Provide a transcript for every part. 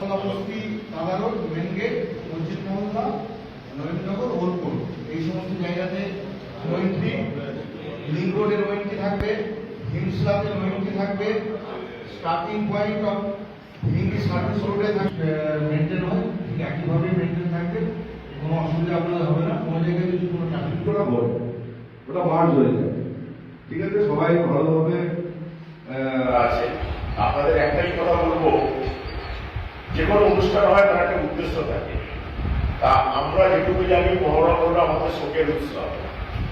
বস্তি তালা road, main gate, মসজিদ মহল্লা, নরেন্দ্রনগর, ওলপুর, এই সমস্ত জায়গাতে নো এন্ট্রি। লিঙ্ক রোডের নো এন্ট্রি থাকবে, হিমসলাতে নো এন্ট্রি থাকবে। Starting point of Hindi service রোডে মেনটেন হয়, ঠিক একইভাবে মেনটেন থাকবে, কোনো অসুবিধা আপনাদের হবে না। কোনো জায়গায় যদি কোনো ট্রাফিক ওটা বড়, ওটা মার্চ হয়ে যায়। ঠিক আছে, সবাই ভালোভাবে আছে। আপনাদের একটাই কথা বলবো, যে কোনো অনুষ্ঠান হয় তার একটা উদ্দেশ্য থাকে। তা আমরা যেটুকু জানি মহরম হলো আমাদের শোকের উৎসব,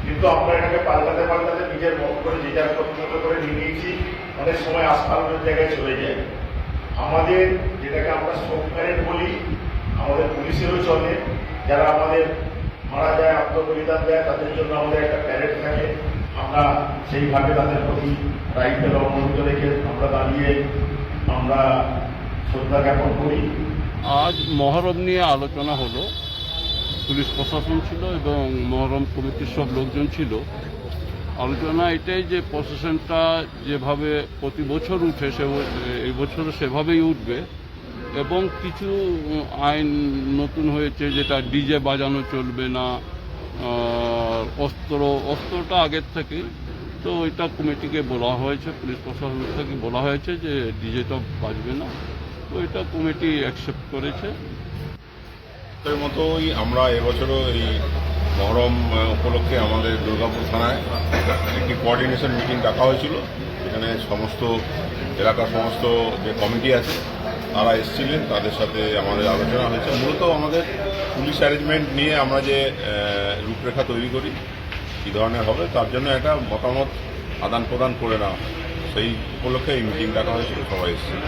কিন্তু আমরা এটাকে পাল্টাতে পাল্টাতে নিজের মত করে যে যার মতো করে নিয়ে নিয়েছি। অনেক সময় আস্থানের জায়গায় চলে যায়। আমাদের যেটাকে আমরা শোক প্যারেড বলি, আমাদের পুলিশেরও চলে। যারা আমাদের মারা যায়, আত্মবলিদান দেয়, তাদের জন্য আমাদের একটা প্যারেড থাকে। আমরা সেইভাবে তাদের প্রতি রাইফেল অবহিত রেখে আমরা দাঁড়িয়ে আমরা শ্রদ্ধা জ্ঞাপন করি। আজ মহরম নিয়ে আলোচনা হলো, পুলিশ প্রশাসন ছিল এবং মহরম কমিটির সব লোকজন ছিল। আলোচনা এটাই যে প্রশাসনটা যেভাবে প্রতি বছর উঠে এই বছরও সেভাবেই উঠবে, এবং কিছু আইন নতুন হয়েছে, যেটা ডিজে বাজানো চলবে না, অস্ত্রটা আগের থেকে। তো এটা কমিটিকে বলা হয়েছে, পুলিশ প্রশাসন থেকে বলা হয়েছে যে ডিজেটা বাজবে না। তো এটা কমিটি অ্যাকসেপ্ট করেছে। এর মতোই আমরা এবছরও এই মহরম উপলক্ষে আমাদের দুর্গাপুর থানায় একটি কোঅর্ডিনেশন মিটিং ডাকা হয়েছিল। এখানে সমস্ত এলাকার সমস্ত যে কমিটি আছে তারা এসেছিলেন, তাদের সাথে আমাদের আলোচনা হয়েছে। মূলত আমাদের পুলিশ অ্যারেঞ্জমেন্ট নিয়ে আমরা যে রূপরেখা তৈরি করি কী ধরনের হবে, তার জন্য একটা মতামত আদান প্রদান করে নেওয়া, সেই উপলক্ষে এই মিটিং ডাকা হয়েছিল, সবাই এসেছিল।